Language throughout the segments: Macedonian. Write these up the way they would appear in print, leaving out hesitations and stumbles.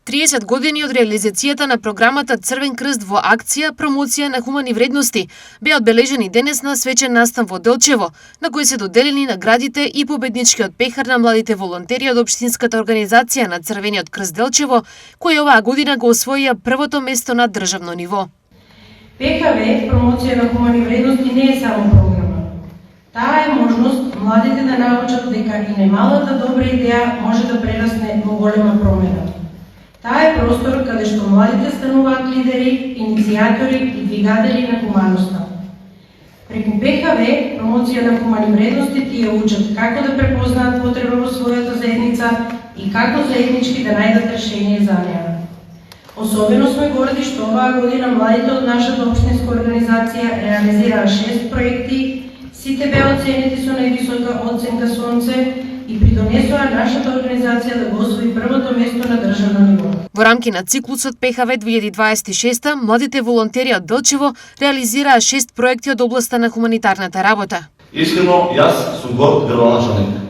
30 години од реализацијата на програмата Црвен крст во акција промоција на хумани вредности беа одбележени денес на свечен настан во Делчево, на кој се доделени наградите и победничкиот пехар на младите волонтери од општинската организација на Црвениот крст Делчево, кои оваа година го освоија првото место на државно ниво. ПКВ промоција на хумани вредности не е само програма. Таа е можност младите да научат дека и немалата добра идеја може да прерасне во голема промена. Таа е простор каде што младите стануваат лидери, иницијатори и двигатели на хуманоста. Преку ПКВ, промоција на хумани вредности, тие учат како да препознаат потреба во својата заедница и како заеднички да најдат решение за неа. Особено сме горди што оваа година младите од нашата општинска организација реализираа 6 проекти, сите беа оценети со највисока оценка Сонце и придонесоа нашата организација да го освои првото место на државно ниво. Во рамки на циклусот ПХВ 2026, младите волонтери од Делчево реализираа 6 проекти од областа на хуманитарната работа. Искрено, јас сум горд градоначалник.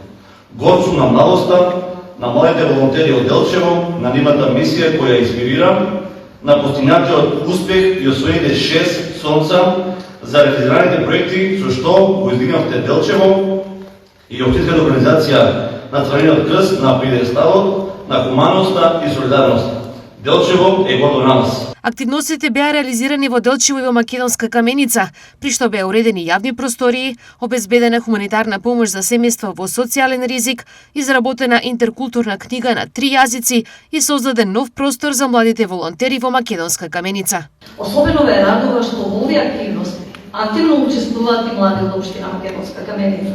Горд сум на младоста, на младите волонтери од Делчево, на нивната мисија која инспирира, на постигнатиот успех и освоените 6 сонца за реализираните проекти со што го издигнавте Делчево и општинската организација на Црвениот крст на пиедесталот на хуманоста и солидарноста. Делчево е гордо на нас. Активностите беа реализирани во Делчево и во Македонска каменица, при што беа уредени јавни простории, обезбедена хуманитарна помош за семејства во социјален ризик, изработена интеркултурна книга на 3 јазици и создаден нов простор за младите волонтери во Македонска каменица. Особено ве радува што во овие активности активно учествуваат и млади од општина Македонска каменица,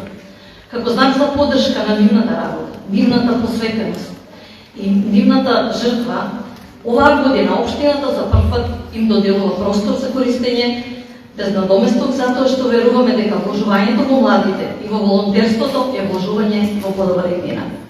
како знак за поддршка на нивната работа, нивната посветеност и нивната жртва. Оваа година општината за прв пат им доделува простор за користење, без надоместок затоа што веруваме дека вложувањето во младите и во волонтерството е вложување во подобра иднина.